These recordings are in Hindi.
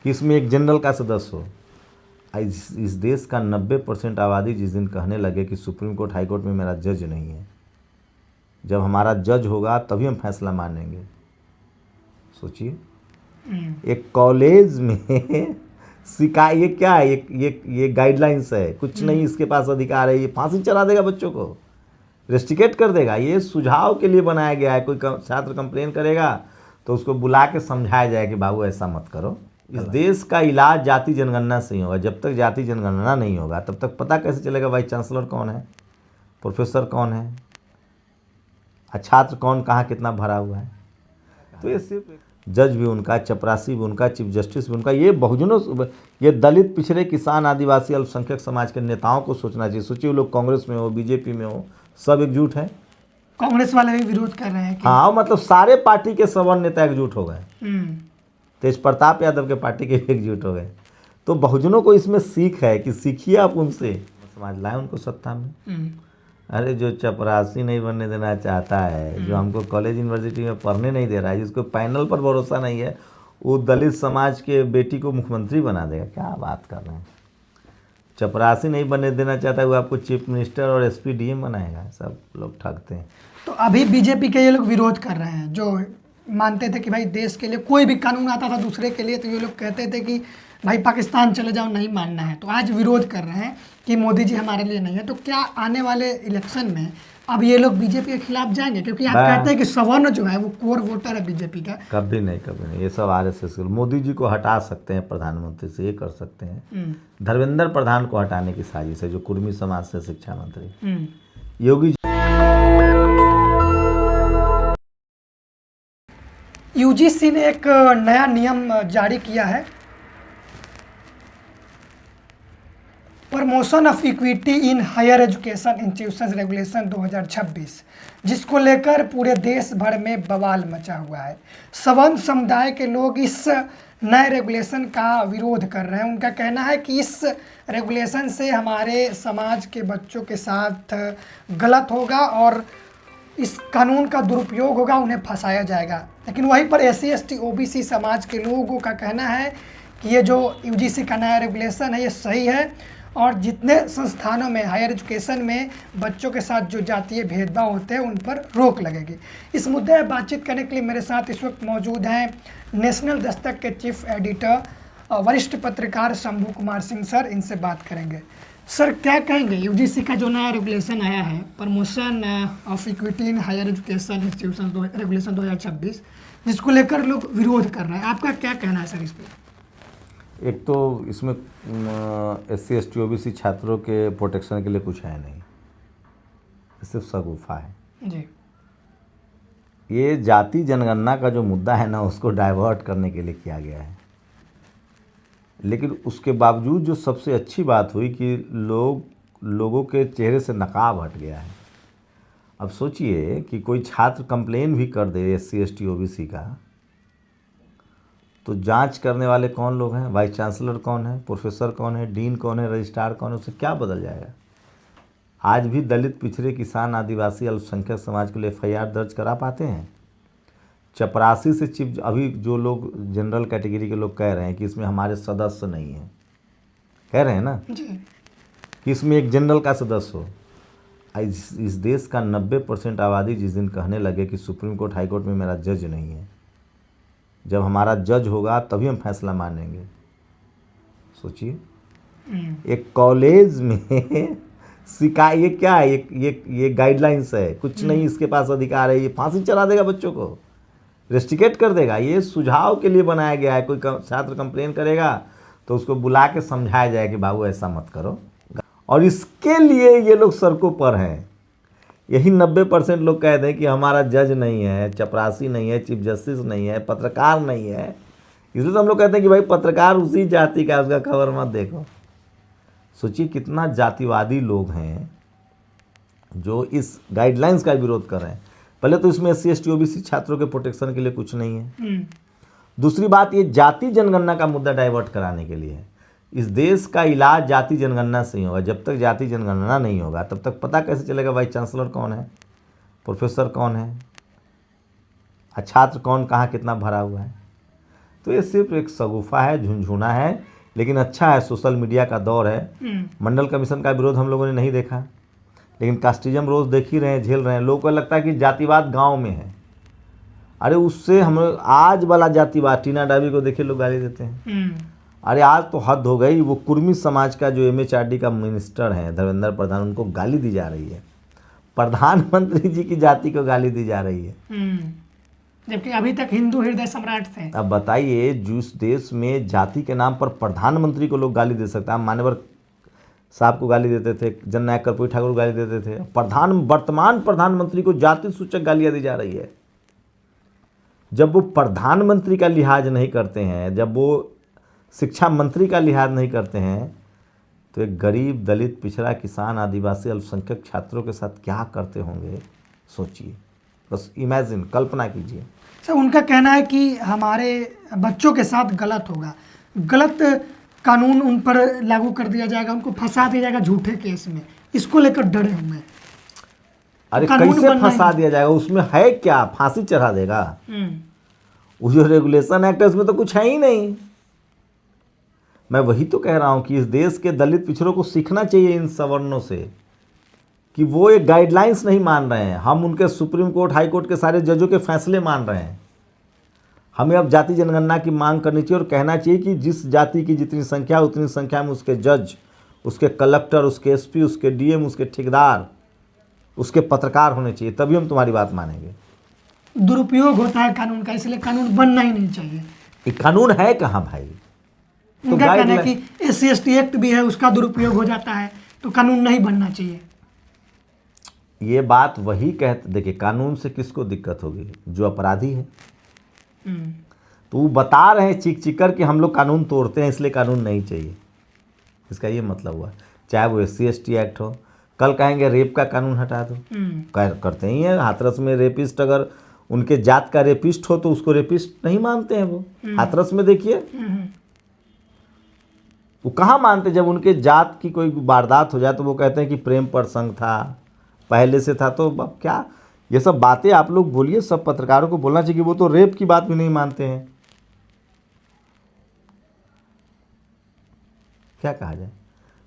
कि इसमें एक जनरल का सदस्य हो। इस देश का 90% आबादी जिस दिन कहने लगे कि सुप्रीम कोर्ट हाई कोर्ट में मेरा जज नहीं है, जब हमारा जज होगा तभी हम फैसला मानेंगे। सोचिए, एक कॉलेज में ये क्या है, ये गाइडलाइंस है, कुछ नहीं इसके पास अधिकार है, ये फांसी चला देगा, बच्चों को रेस्ट्रिकेट कर देगा। ये सुझाव के लिए बनाया गया है। कोई छात्र कंप्लेन करेगा तो उसको बुला के समझाया जाए कि बाबू ऐसा मत करो। इस देश का इलाज जाति जनगणना से ही होगा। जब तक जाति जनगणना नहीं होगा तब तक पता कैसे चलेगा वाइस चांसलर कौन है, प्रोफेसर कौन है, छात्र कौन कहाँ कितना भरा हुआ है। तो ये सिर्फ जज भी उनका, चपरासी भी उनका, चीफ जस्टिस भी उनका। ये बहुजनों, ये दलित, पिछड़े, किसान, आदिवासी, अल्पसंख्यक समाज के नेताओं को सोचना चाहिए। सोचिए, वो लोग कांग्रेस में हो, बीजेपी में हो, सब एकजुट हैं। कांग्रेस वाले भी विरोध कर रहे हैं कि हाँ, मतलब सारे पार्टी के सवर्ण नेता एकजुट हो गए। तेज प्रताप यादव के पार्टी के भी एकजुट हो गए। तो बहुजनों को इसमें सीख है कि सीखिए आप उनसे, समाज लाए उनको सत्ता में। अरे जो चपरासी नहीं बनने देना चाहता है, जो हमको कॉलेज यूनिवर्सिटी में पढ़ने नहीं दे रहा है, जिसको पैनल पर भरोसा नहीं है, वो दलित समाज के बेटी को मुख्यमंत्री बना देगा। क्या बात कर रहे हैं। चपरासी नहीं बनने देना चाहता है, वो आपको चीफ मिनिस्टर और एसपी डीएम बनाएगा। सब लोग ठगते हैं। तो अभी बीजेपी के ये लोग विरोध कर रहे हैं, जो मानते थे कि भाई देश के लिए कोई भी कानून आता था दूसरे के लिए तो ये लोग कहते थे कि भाई पाकिस्तान चले जाओ, नहीं मानना है। तो आज विरोध कर रहे हैं कि मोदी जी हमारे लिए नहीं है। तो क्या आने वाले इलेक्शन में अब ये लोग बीजेपी के खिलाफ जाएंगे? क्योंकि आप कहते हैं कि सवर्ण जो है वो कोर वोटर है बीजेपी का। कभी नहीं, कभी नहीं। ये सब आरएसएस के। मोदी जी को हटा सकते हैं प्रधानमंत्री से, ये कर सकते हैं। धर्मेंद्र प्रधान को हटाने की साजिश है, जो कुर्मी समाज से शिक्षा मंत्री। योगी यूजीसी ने एक नया नियम जारी किया है, promotion of equity in higher education institutions regulation 2026, जिसको लेकर पूरे देश भर में बवाल मचा हुआ है। सवर्ण समुदाय के लोग इस नए रेगुलेशन का विरोध कर रहे हैं। उनका कहना है कि इस रेगुलेशन से हमारे समाज के बच्चों के साथ गलत होगा और इस कानून का दुरुपयोग होगा, उन्हें फंसाया जाएगा। लेकिन वहीं पर SC ST OBC समाज के लोगों का कहना है कि ये जो यूजीसी का नया रेगुलेशन है ये सही है और जितने संस्थानों में हायर एजुकेशन में बच्चों के साथ जो जातीय भेदभाव होते हैं उन पर रोक लगेगी। इस मुद्दे पर बातचीत करने के लिए मेरे साथ इस वक्त मौजूद हैं नेशनल दस्तक के चीफ एडिटर वरिष्ठ पत्रकार शंभू कुमार सिंह सर। इनसे बात करेंगे। सर, क्या कहेंगे यूजीसी का जो नया रेगुलेशन आया है, promotion of equity in higher education institution regulation 2026, जिसको लेकर लोग विरोध कर रहे हैं, आपका क्या कहना है सर इस पर? एक तो इसमें SC ST OBC छात्रों के प्रोटेक्शन के लिए कुछ है नहीं, सिर्फ सगुफा है जी। ये जाति जनगणना का जो मुद्दा है ना, उसको डाइवर्ट करने के लिए किया गया है। लेकिन उसके बावजूद जो सबसे अच्छी बात हुई कि लोगों के चेहरे से नकाब हट गया है। अब सोचिए कि कोई छात्र कंप्लेन भी कर दे SC ST OBC का, तो जांच करने वाले कौन लोग हैं? वाइस चांसलर कौन है, प्रोफेसर कौन है, डीन कौन है, रजिस्ट्रार कौन है? उससे क्या बदल जाएगा? आज भी दलित, पिछड़े, किसान, आदिवासी, अल्पसंख्यक समाज के लिए FIR दर्ज करा पाते हैं? चपरासी से चीफ, अभी जो लोग जनरल कैटेगरी के लोग कह रहे हैं कि इसमें हमारे सदस्य नहीं हैं, कह रहे हैं ना जी, कि इसमें एक जनरल का सदस्य हो। इस देश का 90% आबादी जिस दिन कहने लगे कि सुप्रीम कोर्ट हाई कोर्ट में मेरा जज नहीं है, जब हमारा जज होगा तभी हम फैसला मानेंगे। सोचिए, एक कॉलेज में ये क्या है, ये गाइडलाइंस है, कुछ नहीं इसके पास अधिकार है, ये फांसी चला देगा, बच्चों को रेस्ट्रिकेट कर देगा। ये सुझाव के लिए बनाया गया है। कोई छात्र कंप्लेन करेगा तो उसको बुला के समझाया जाए कि बाबू ऐसा मत करो। और इसके लिए ये लोग सड़कों पर हैं। यही 90% लोग कहते हैं कि हमारा जज नहीं है, चपरासी नहीं है, चीफ जस्टिस नहीं है, पत्रकार नहीं है। इसलिए तो हम लोग कहते हैं कि भाई पत्रकार उसी जाति का, उसका खबर मत देखो। सोचिए कितना जातिवादी लोग हैं जो इस गाइडलाइंस का विरोध कर रहे हैं। पहले तो इसमें SC ST OBC छात्रों के प्रोटेक्शन के लिए कुछ नहीं है। दूसरी बात, ये जाति जनगणना का मुद्दा डाइवर्ट कराने के लिए है। इस देश का इलाज जाति जनगणना से ही होगा। जब तक जाति जनगणना नहीं होगा तब तक पता कैसे चलेगा वाइस चांसलर कौन है, प्रोफेसर कौन है, छात्र कौन कहाँ कितना भरा हुआ है। तो ये सिर्फ एक शगुफा है, झुनझुना है, लेकिन अच्छा है, सोशल मीडिया का दौर है। मंडल कमीशन का विरोध हम लोगों ने नहीं देखा, लेकिन कास्टिज्म रोज़ देख ही रहे हैं, झेल रहे हैं। लोगों को लगता है कि जातिवाद गांव में है। अरे उससे हम आज वाला जातिवाद, टीना डाबी को देखिए लोग गाली देते हैं। अरे आज तो हद हो गई। वो कुर्मी समाज का जो MHRD का मिनिस्टर है धर्मेंद्र प्रधान, उनको गाली दी जा रही है, प्रधानमंत्री जी की जाति को गाली दी जा रही है, जबकि अभी तक हिंदू हृदय सम्राट थे। अब बताइए, जिस देश में जाति के नाम पर प्रधानमंत्री को लोग गाली दे सकते हैं, मान्यवर साहब को गाली देते थे, जननायक कर्पूरी ठाकुर को गाली देते थे, वर्तमान प्रधानमंत्री को जाति सूचक गालियाँ दी जा रही है। जब वो प्रधानमंत्री का लिहाज नहीं करते हैं, जब वो शिक्षा मंत्री का लिहाज नहीं करते हैं, तो एक गरीब, दलित, पिछड़ा, किसान, आदिवासी, अल्पसंख्यक छात्रों के साथ क्या करते होंगे, सोचिए, बस इमेजिन, कल्पना कीजिए। सर उनका कहना है कि हमारे बच्चों के साथ गलत होगा, गलत कानून उन पर लागू कर दिया जाएगा, उनको फंसा दिया जाएगा झूठे केस में, इसको लेकर डरे हुए हैं। अरे कैसे फंसा दिया जाएगा? उसमें है क्या? फांसी चढ़ा देगा? वो जो रेगुलेशन एक्ट है उसमें तो कुछ है ही नहीं। मैं वही तो कह रहा हूँ कि इस देश के दलित पिछड़ों को सीखना चाहिए इन सवर्णों से कि वो एक गाइडलाइंस नहीं मान रहे हैं। हम उनके सुप्रीम कोर्ट, हाई कोर्ट के सारे जजों के फैसले मान रहे हैं। हमें अब जाति जनगणना की मांग करनी चाहिए और कहना चाहिए कि जिस जाति की जितनी संख्या, उतनी संख्या में उसके जज, उसके कलेक्टर, उसके SP, उसके DM, उसके ठेकेदार, उसके पत्रकार होने चाहिए, तभी हम तुम्हारी बात मानेंगे। दुरुपयोग होता है कानून का, इसलिए कानून बनना ही नहीं चाहिए। ये कानून है कहाँ भाई? तो उनका कहना है कि SC/ST एक्ट भी है, उसका दुरुपयोग हो जाता है, तो कानून नहीं बनना चाहिए। ये बात वही कहते, देखिए कानून से किसको दिक्कत होगी? जो अपराधी है। तो वो बता रहे हैं चीख चीख कर कि हम लोग कानून तोड़ते हैं, इसलिए कानून नहीं चाहिए। इसका ये मतलब हुआ, चाहे वो SC/ST एक्ट हो, कल कहेंगे रेप का कानून हटा दो, करते ही हैं। हाथरस में रेपिस्ट, अगर उनके जात का रेपिस्ट हो तो उसको रेपिस्ट नहीं मानते हैं वो। हाथरस में देखिए, वो कहाँ मानते? जब उनके जात की कोई वारदात हो जाए तो वो कहते हैं कि प्रेम प्रसंग था, पहले से था। तो अब क्या ये सब बातें आप लोग बोलिए, सब पत्रकारों को बोलना चाहिए कि वो तो रेप की बात भी नहीं मानते हैं। क्या कहा जाए?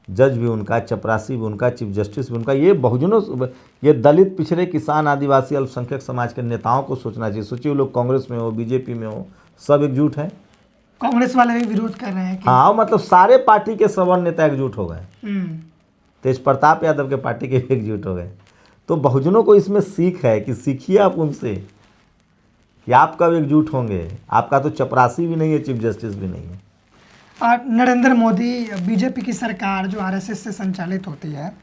जज भी उनका, चपरासी भी उनका, चीफ जस्टिस भी उनका। ये बहुजनों, ये दलित, पिछड़े, किसान, आदिवासी, अल्पसंख्यक समाज के नेताओं को सोचना चाहिए। सोचिए, वो लोग कांग्रेस में हो, BJP में हो, सब एकजुट हैं। कांग्रेस वाले भी विरोध कर रहे हैं कि हाँ, मतलब सारे पार्टी के सवर्ण नेता एकजुट हो गए। तेज प्रताप यादव के पार्टी के भी एकजुट हो गए। तो बहुजनों को इसमें सीख है कि सीखिए आप उनसे कि आप कब एकजुट होंगे। आपका तो चपरासी भी नहीं है, चीफ जस्टिस भी नहीं है। और नरेंद्र मोदी, BJP की सरकार जो RSS से संचालित होती है,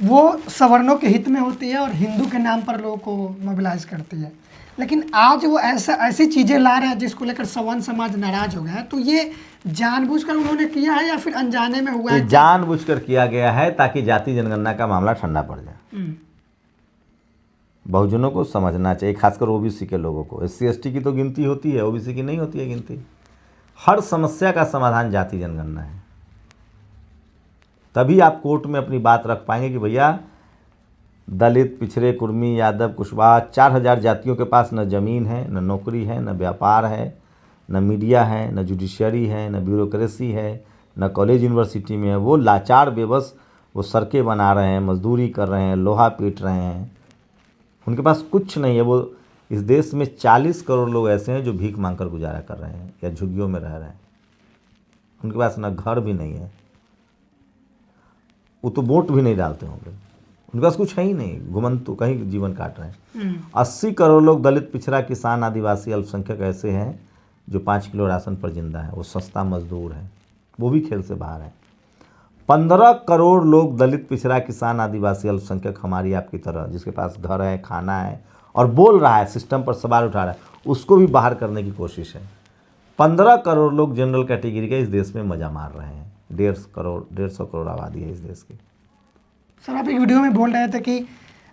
वो सवर्णों के हित में होती है और हिंदू के नाम पर लोगों को मोबिलाइज करती है। लेकिन आज वो ऐसी चीज़ें ला रहे हैं जिसको लेकर सवर्ण समाज नाराज हो गया है। तो ये जानबूझकर उन्होंने किया है या फिर अनजाने में हुआ है? जानबूझकर किया गया है ताकि जाति जनगणना का मामला ठंडा पड़ जाए। बहुजनों को समझना चाहिए, खासकर OBC के लोगों को। SC/ST की तो गिनती होती है, OBC की नहीं होती है गिनती। हर समस्या का समाधान जाति जनगणना है। तभी आप कोर्ट में अपनी बात रख पाएंगे कि भैया दलित, पिछड़े, कुर्मी, यादव, कुशवाहा, 4000 जातियों के पास न ज़मीन है, न नौकरी है, न व्यापार है, न मीडिया है, न जुडिशरी है, न ब्यूरोक्रेसी है, न कॉलेज यूनिवर्सिटी में है। वो लाचार, बेबस, वो सड़कें बना रहे हैं, मजदूरी कर रहे हैं, लोहा पीट रहे हैं। उनके पास कुछ नहीं है। वो इस देश में 40 करोड़ लोग ऐसे हैं जो भीख मांगकर गुजारा कर रहे हैं या झुग्गियों में रह रहे हैं। उनके पास ना घर भी नहीं है, वो तो वोट भी नहीं डालते होंगे, उनके पास कुछ है ही नहीं, घुमंतु कहीं जीवन काट रहे हैं। 80 करोड़ लोग दलित, पिछड़ा, किसान, आदिवासी, अल्पसंख्यक ऐसे हैं जो 5 किलो राशन पर जिंदा है। वो सस्ता मजदूर है, वो भी खेल से बाहर है। 15 करोड़ लोग दलित, पिछड़ा, किसान, आदिवासी, अल्पसंख्यक हमारी आपकी तरह, जिसके पास घर है, खाना है और बोल रहा है, सिस्टम पर सवाल उठा रहा है, उसको भी बाहर करने की कोशिश है। 15 करोड़ लोग जनरल कैटेगरी के इस देश में मजा मार रहे हैं। 150 करोड़ आबादी है इस देश की। सर आप एक वीडियो में बोल रहे थे कि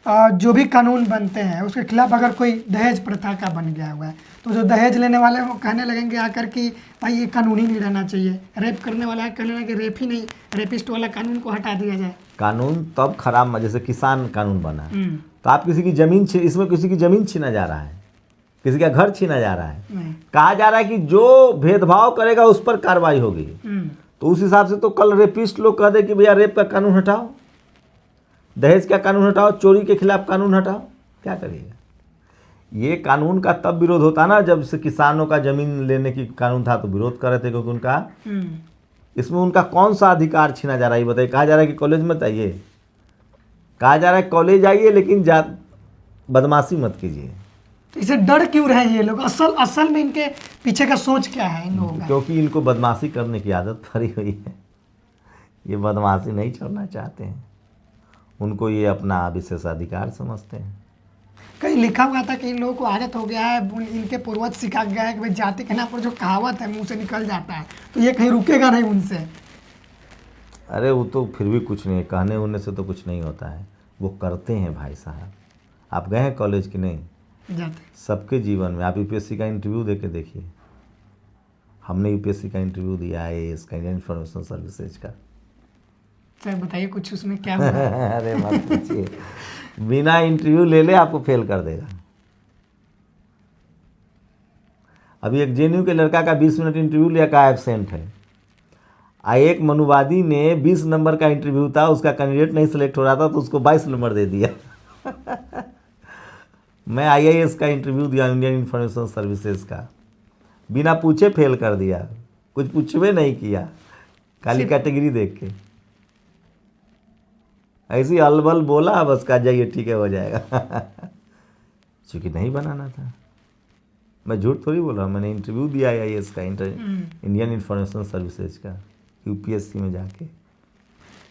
जो भी कानून बनते हैं उसके खिलाफ अगर कोई दहेज प्रथा का बन गया हुआ है तो जो दहेज लेने वाले हैं वो कहने लगेंगे आकर कि भाई ये कानून ही नहीं रहना चाहिए। रेप करने वाला है कहने लगे रेप ही नहीं, रेपिस्ट वाला कानून को हटा दिया जाए। कानून तब खराब, जैसे किसान कानून बना तो आप किसी की ज़मीन इसमें किसी की ज़मीन छीना जा रहा है, किसी का घर छीना जा रहा है। नहीं। कहा जा रहा है कि जो भेदभाव करेगा उस पर कार्रवाई होगी। हम्म। तो उस हिसाब से तो कल रेपिस्ट लोग कह दे कि भैया रेप का कानून हटाओ, दहेज का कानून हटाओ, चोरी के खिलाफ कानून हटाओ, क्या करिएगा। ये कानून का तब विरोध होता ना जब से किसानों का ज़मीन लेने की कानून था तो विरोध कर रहे थे, क्योंकि उनका इसमें उनका कौन सा अधिकार छीना जा रहा है ये बताइए। कहा जा रहा है कि कॉलेज मत आइए, कहा जा रहा है कॉलेज आइए लेकिन बदमाशी मत कीजिए। तो इसे डर क्यों रहे हैं ये लोग? असल में इनके पीछे का सोच क्या है इन लोगों का? क्योंकि इनको बदमाशी करने की आदत पड़ी हुई है। ये बदमाशी नहीं छोड़ना चाहते हैं, उनको ये अपना विशेषाधिकार समझते हैं। कहीं लिखा हुआ था कि इन लोगों को आदत हो गया है, इनके पूर्वज सिखा गया है कि भाई जाति के नाम पर जो कहावत है मुंह से निकल जाता है, तो ये कहीं रुकेगा नहीं उनसे। अरे वो तो फिर भी कुछ नहीं, कहने उनने से तो कुछ नहीं होता है, वो करते हैं भाई साहब। आप गए हैं कॉलेज कि नहीं? जाते सबके जीवन में आप यूपीएससी का इंटरव्यू दे के देखिए। हमने यूपीएससी का इंटरव्यू दिया, IAS का, इंडियन इन्फॉर्मेशन सर्विसेज का। सर बताइए कुछ उसमें क्या हुआ? अरे मत पूछिए, बिना इंटरव्यू ले ले आपको फेल कर देगा। अभी एक JNU के लड़का का 20 मिनट इंटरव्यू लिया का एब्सेंट है। एक मनुवादी ने 20 नंबर का इंटरव्यू था, उसका कैंडिडेट नहीं सिलेक्ट हो रहा था तो उसको 22 नंबर दे दिया। मैं IAS का इंटरव्यू दिया, इंडियन इन्फॉर्मेशन सर्विसेज का, बिना पूछे फेल कर दिया, कुछ पूछवे नहीं किया, खाली कैटेगरी देख के ऐसी अलबल बोला, बस का जाइए ठीक है हो जाएगा। क्योंकि नहीं बनाना था। मैं झूठ थोड़ी बोल रहा हूँ, मैंने इंटरव्यू दिया IAS का, इंडियन इन्फॉर्मेशन सर्विसेज का, यूपीएससी में जाके।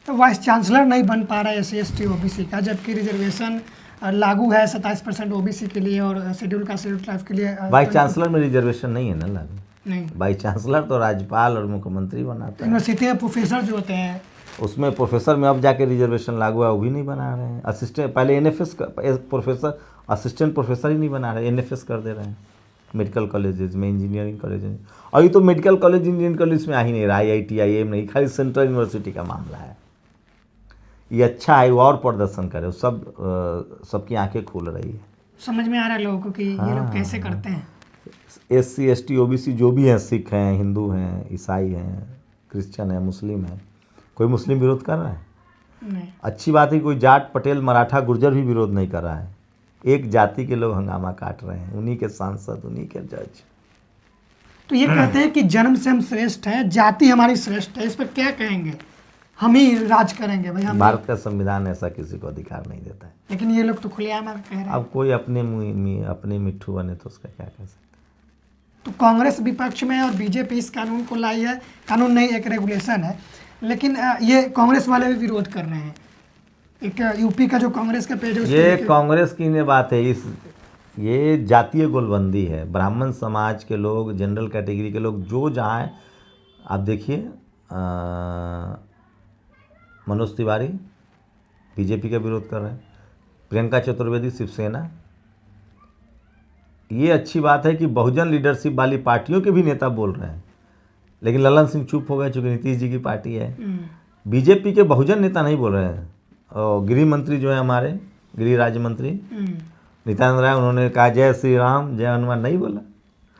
तो वाइस चांसलर नहीं बन पा रहा है SC/ST OBC का, जबकि रिजर्वेशन लागू है 27% OBC के लिए और शेड्यूल कास्ट शेड्यूल ट्राइब के लिए। वाइस चांसलर में रिजर्वेशन नहीं है ना लागू। नहीं, वाइस चांसलर तो राज्यपाल और मुख्यमंत्री बनाता है। यूनिवर्सिटी में प्रोफेसर जो होते हैं, उसमें प्रोफेसर में अब जाके रिजर्वेशन लागू है, वो भी नहीं बना रहे हैं। असिस्टेंट पहले NFS प्रोफेसर, असिस्टेंट प्रोफेसर ही नहीं बना रहे, NFS कर दे रहे हैं मेडिकल कॉलेजेस में, इंजीनियरिंग कॉलेज में। और ये तो मेडिकल कॉलेज इंजीनियरिंग कॉलेज में आ ही नहीं रहा, IIT IIM नहीं, खाली सेंट्रल यूनिवर्सिटी का मामला है। ये अच्छा है, वो और प्रदर्शन करे, सबकी आंखें खुल रही है। समझ में आ रहा है लोगों को कि ये लोग कैसे करते हैं। SC ST OBC जो भी हैं, सिख हैं, हिंदू हैं, ईसाई हैं, क्रिश्चियन है, मुस्लिम है, कोई मुस्लिम विरोध कर रहा है? नहीं। अच्छी बात है, कोई जाट, पटेल, मराठा, गुर्जर भी विरोध नहीं कर रहा है। एक जाति के लोग हंगामा काट रहे हैं, उन्हीं के सांसद, उन्हीं के जज। तो ये कहते हैं कि जन्म से हम श्रेष्ठ हैं, जाति हमारी श्रेष्ठ है, इस पर क्या कहेंगे? हम ही राज करेंगे भाई, हम। भारत का संविधान ऐसा किसी को अधिकार नहीं देता है। लेकिन ये लोग तो खुलेआम कह रहे हैं। अब कोई अपने अपने मिट्ठू बने तो उसका क्या कह सकते। तो कांग्रेस विपक्ष में और बीजेपी इस कानून को लाई है, कानून नहीं एक रेगुलेशन है, लेकिन ये कांग्रेस वाले भी विरोध कर रहे हैं। एक यूपी का जो कांग्रेस का पेज है ये कांग्रेस की ने बात है, ये जातीय गोलबंदी है। ब्राह्मण समाज के लोग, जनरल कैटेगरी के लोग जो जहाँ है, आप देखिए मनोज तिवारी बीजेपी का विरोध कर रहे हैं, प्रियंका चतुर्वेदी शिवसेना। ये अच्छी बात है कि बहुजन लीडरशिप वाली पार्टियों के भी नेता बोल रहे हैं, लेकिन ललन सिंह चुप हो गए चूँकि नीतीश जी की पार्टी है। बीजेपी के बहुजन नेता नहीं बोल रहे हैं। और गृह मंत्री जो है हमारे, गृह राज्य मंत्री नित्यानंद राय, उन्होंने कहा जय श्री राम जय हनुमान, नहीं बोला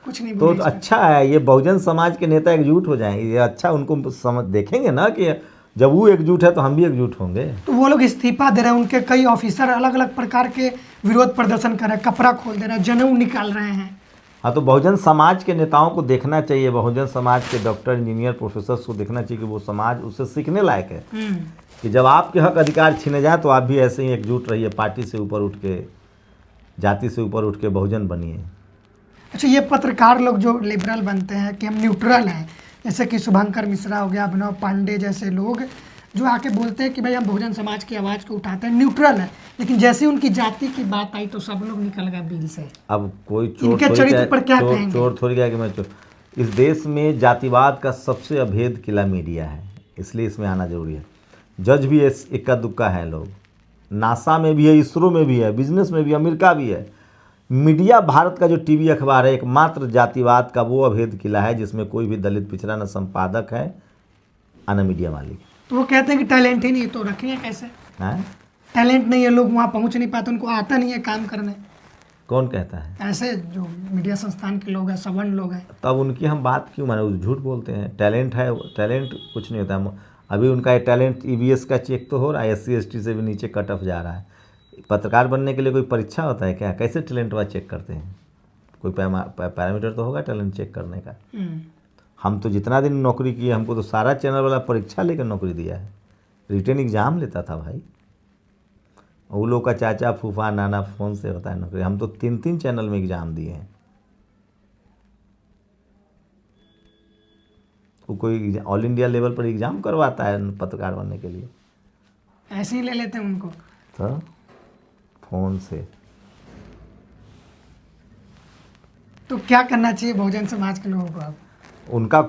कुछ नहीं तो बोले। अच्छा है, ये बहुजन समाज के नेता एकजुट हो जाएंगे, ये अच्छा, उनको समझ देखेंगे ना कि जब वो एकजुट है तो हम भी एकजुट होंगे। तो वो लोग इस्तीफा दे रहे हैं, उनके कई ऑफिसर अलग अलग प्रकार के विरोध प्रदर्शन कर रहे हैं, कपड़ा खोल दे रहे हैं, जनेऊ निकाल रहे हैं। हाँ, तो बहुजन समाज के नेताओं को देखना चाहिए, बहुजन समाज के डॉक्टर, इंजीनियर, प्रोफेसर को देखना चाहिए कि वो समाज उससे सीखने लायक है कि जब आपके हक अधिकार छीने जाए तो आप भी ऐसे ही एकजुट रहिए, पार्टी से ऊपर उठ के, जाति से ऊपर उठ के बहुजन बनिए। अच्छा, ये पत्रकार लोग जो लिबरल बनते हैं कि हम न्यूट्रल हैं, जैसे कि शुभंकर मिश्रा हो गया, अभिनव पांडे जैसे लोग जो आके बोलते हैं कि भाई हम बहुजन समाज की आवाज़ को उठाते हैं, न्यूट्रल है, लेकिन जैसे उनकी जाति की बात आई तो सब लोग निकल गए बिल से। अब कोई चोर इनके चरित्र पर क्या कहेंगे? चोर थोड़ी क्या कि मैं चोर। इस देश में जातिवाद का सबसे अभेद किला मीडिया है, इसलिए इसमें आना जरूरी है। जज भी इक्का दुक्का है लोग, नासा में भी है, इसरो में भी है, बिजनेस में भी, अमेरिका भी है। मीडिया भारत का जो टीवी अखबार है एकमात्र जातिवाद का वो अभेद किला है जिसमें कोई भी दलित पिछड़ा न संपादक है न मीडिया मालिक। तो वो कहते हैं कि टैलेंट ही नहीं, तो रखेंगे कैसे? हैं? टैलेंट नहीं है, लोग वहाँ पहुँच नहीं पाते, उनको आता नहीं है काम करने। कौन कहता है? ऐसे जो मीडिया संस्थान के लोग हैं, सवर्ण लोग हैं। तब उनकी हम बात क्यों माने? वो झूठ बोलते हैं। टैलेंट है, टैलेंट कुछ नहीं होता है। अभी उनका टैलेंट ईवीएस का चेक तो हो रहा है, SC ST से भी नीचे कट ऑफ जा रहा है। पत्रकार बनने के लिए कोई परीक्षा होता है क्या? कैसे टैलेंट वाला चेक करते हैं? कोई पैरामीटर तो होगा टैलेंट चेक करने का। हम तो जितना दिन नौकरी किए, हमको तो सारा चैनल वाला परीक्षा लेकर नौकरी दिया है, रिटर्न एग्ज़ाम लेता था भाई। वो लोग का चाचा फूफा नाना फ़ोन से होता है नौकरी, हम तो 3 चैनल में एग्ज़ाम दिए हैं। वो कोई ऑल इंडिया लेवल पर एग्ज़ाम करवाता है पत्रकार बनने के लिए? ऐसे ही ले लेते हैं उनको तो फ़ोन से। तो क्या करना चाहिए बहुजन समाज के लोगों को? अब उनका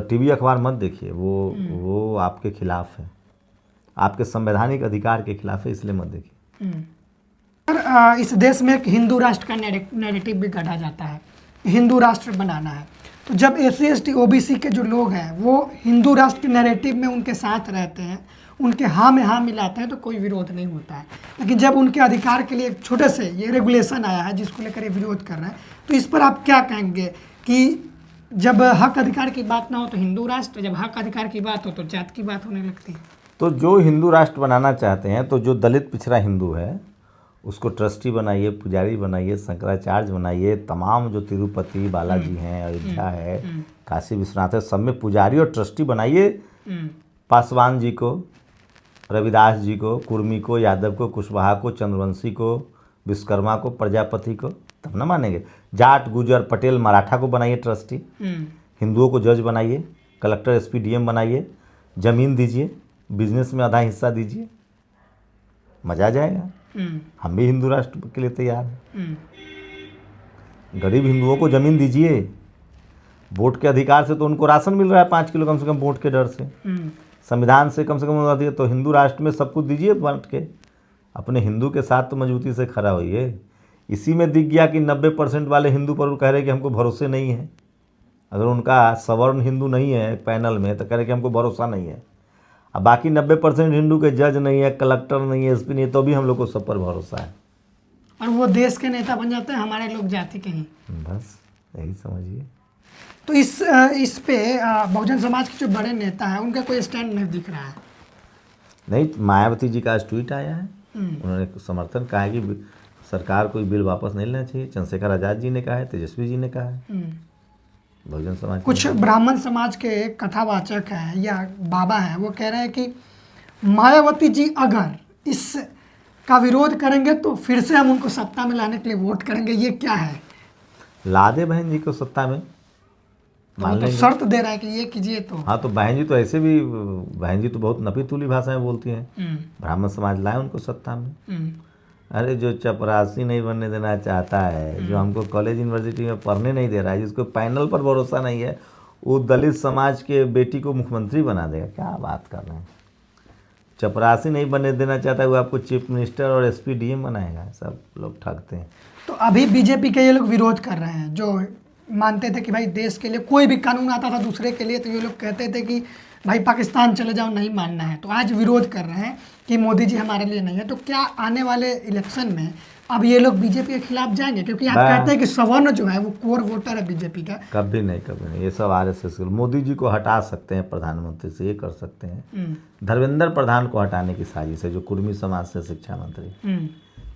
टीवी अखबार मत देखिए, वो आपके खिलाफ है, आपके संवैधानिक अधिकार के खिलाफ है, इसलिए मत देखिए। और इस देश में एक हिंदू राष्ट्र का नैरेटिव भी गढ़ा जाता है, हिंदू राष्ट्र बनाना है। तो जब SC ST OBC के जो लोग हैं वो हिंदू राष्ट्र के नैरेटिव में उनके साथ रहते हैं, उनके हाँ में हाँ मिलाते हैं, तो कोई विरोध नहीं होता है। लेकिन जब उनके अधिकार के लिए एक छोटे से ये रेगुलेशन आया है जिसको लेकर ये विरोध कर रहे हैं, तो इस पर आप क्या कहेंगे कि जब हक अधिकार की बात ना हो तो हिंदू राष्ट्र, जब हक अधिकार की बात हो तो जात की बात होने लगती है? तो जो हिंदू राष्ट्र बनाना चाहते हैं, तो जो दलित पिछड़ा हिंदू है उसको ट्रस्टी बनाइए, पुजारी बनाइए, शंकराचार्य बनाइए। तमाम जो तिरुपति बालाजी हैं, अयोध्या है, काशी विश्वनाथ है, सब में पुजारी और ट्रस्टी बनाइए। पासवान जी को, रविदास जी को, कुर्मी को, यादव को, कुशवाहा को, चंद्रवंशी को, विश्वकर्मा को, प्रजापति को, तब ना मानेंगे। जाट गुजर पटेल मराठा को बनाइए ट्रस्टी, हिंदुओं को जज बनाइए, कलेक्टर SP DM बनाइए, ज़मीन दीजिए, बिजनेस में आधा हिस्सा दीजिए, मज़ा आ जाएगा। हम भी हिंदू राष्ट्र के लिए तैयार हैं। गरीब हिंदुओं को ज़मीन दीजिए, वोट के अधिकार से तो उनको राशन मिल रहा है 5 किलो कम से कम वोट के डर से, संविधान से कम दिए, तो हिंदू राष्ट्र में सब कुछ दीजिए बांट के। अपने हिंदू के साथ तो मजबूती से खड़ा होइए। इसी में दिख गया कि 90% वाले हिंदू पर कह रहे कि हमको भरोसे नहीं है। अगर उनका सवर्ण हिंदू नहीं है पैनल में तो कह रहे कि हमको भरोसा नहीं है। अब बाकी 90% हिंदू के जज नहीं है, कलेक्टर नहीं है, SP नहीं है, तो भी हम लोग को सब पर भरोसा है। और वो देश के नेता बन जाते हैं, हमारे लोग जाति के ही। बस यही समझिए। तो इस पे बहुजन समाज के जो बड़े नेता हैं उनका कोई स्टैंड नहीं दिख रहा है। नहीं, मायावती जी का आज ट्वीट आया है, उन्होंने समर्थन कहा है कि सरकार कोई बिल वापस नहीं लेना चाहिए। चंद्रशेखर आज़ाद जी ने कहा है, तेजस्वी जी ने कहा है, बहुजन समाज कुछ ब्राह्मण समाज के कथावाचक हैं या बाबा हैं, वो कह रहे हैं कि मायावती जी अगर इस का विरोध करेंगे तो फिर से हम उनको सत्ता में लाने के लिए वोट करेंगे। ये क्या है? ला दे बहन जी को सत्ता में, तो शर्त दे रहा है कि ये कीजिए तो। हाँ, तो बहन जी तो ऐसे भी, बहन जी तो बहुत नपी तुली भाषाएं बोलती हैं। ब्राह्मण समाज लाए उनको सत्ता में। अरे जो चपरासी नहीं बनने देना चाहता है, जो हमको कॉलेज यूनिवर्सिटी में पढ़ने नहीं दे रहा है, जिसको पैनल पर भरोसा नहीं है, वो दलित समाज के बेटी को मुख्यमंत्री बना देगा? क्या बात कर रहे हैं। चपरासी नहीं बनने देना चाहता है, वो आपको चीफ मिनिस्टर और SP DM बनाएगा। सब लोग ठगते हैं। तो अभी BJP के ये लोग विरोध कर रहे हैं, जो मानते थे कि भाई देश के लिए कोई भी कानून आता था दूसरे के लिए तो ये लोग कहते थे कि भाई पाकिस्तान चले जाओ, नहीं मानना है। तो आज विरोध कर रहे हैं कि मोदी जी हमारे लिए नहीं है। तो क्या आने वाले इलेक्शन में अब ये लोग BJP के खिलाफ जाएंगे? क्योंकि आप कहते हैं कि सवर्ण जो है वो कोर वोटर है BJP का। कभी नहीं, कभी नहीं। ये सब RSS। मोदी जी को हटा सकते हैं प्रधानमंत्री से, ये कर सकते हैं। धर्मेंद्र प्रधान को हटाने की साजिश है, जो कुर्मी समाज से शिक्षा मंत्री।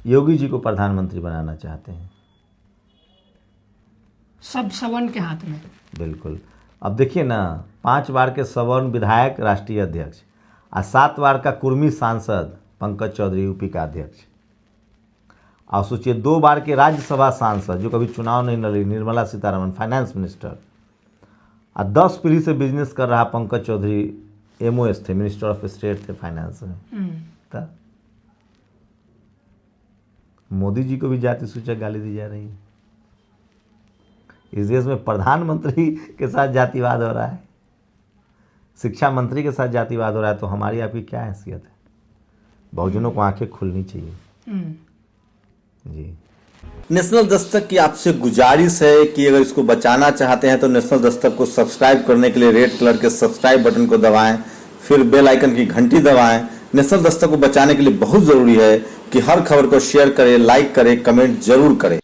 योगी जी को प्रधानमंत्री बनाना चाहते हैं। सब सवर्ण के हाथ में। बिल्कुल। अब देखिए ना, 5 बार के सवर्ण विधायक राष्ट्रीय अध्यक्ष और 7 बार का कुर्मी सांसद पंकज चौधरी UP का अध्यक्ष, और सोचिए 2 बार के राज्यसभा सांसद जो कभी चुनाव नहीं लड़ी, निर्मला सीतारमण फाइनेंस मिनिस्टर, और 10 पीढ़ी से बिजनेस कर रहा पंकज चौधरी MOS थे, मिनिस्टर ऑफ स्टेट थे फाइनेंस में। तब मोदी जी को भी जाति सूचक गाली दी जा रही है। इस देश में प्रधानमंत्री के साथ जातिवाद हो रहा है, शिक्षा मंत्री के साथ जातिवाद हो रहा है, तो हमारी आपकी क्या हैसियत है? बहुजनों को आंखें खुलनी चाहिए। जी। नेशनल दस्तक की आपसे गुजारिश है कि अगर इसको बचाना चाहते हैं तो नेशनल दस्तक को सब्सक्राइब करने के लिए रेड कलर के सब्सक्राइब बटन को दबाएं, फिर बेल आइकन की घंटी दबाएं, नेशनल दस्तक को बचाने के लिए बहुत जरूरी है कि हर खबर को शेयर करें, लाइक करें, कमेंट जरूर करें।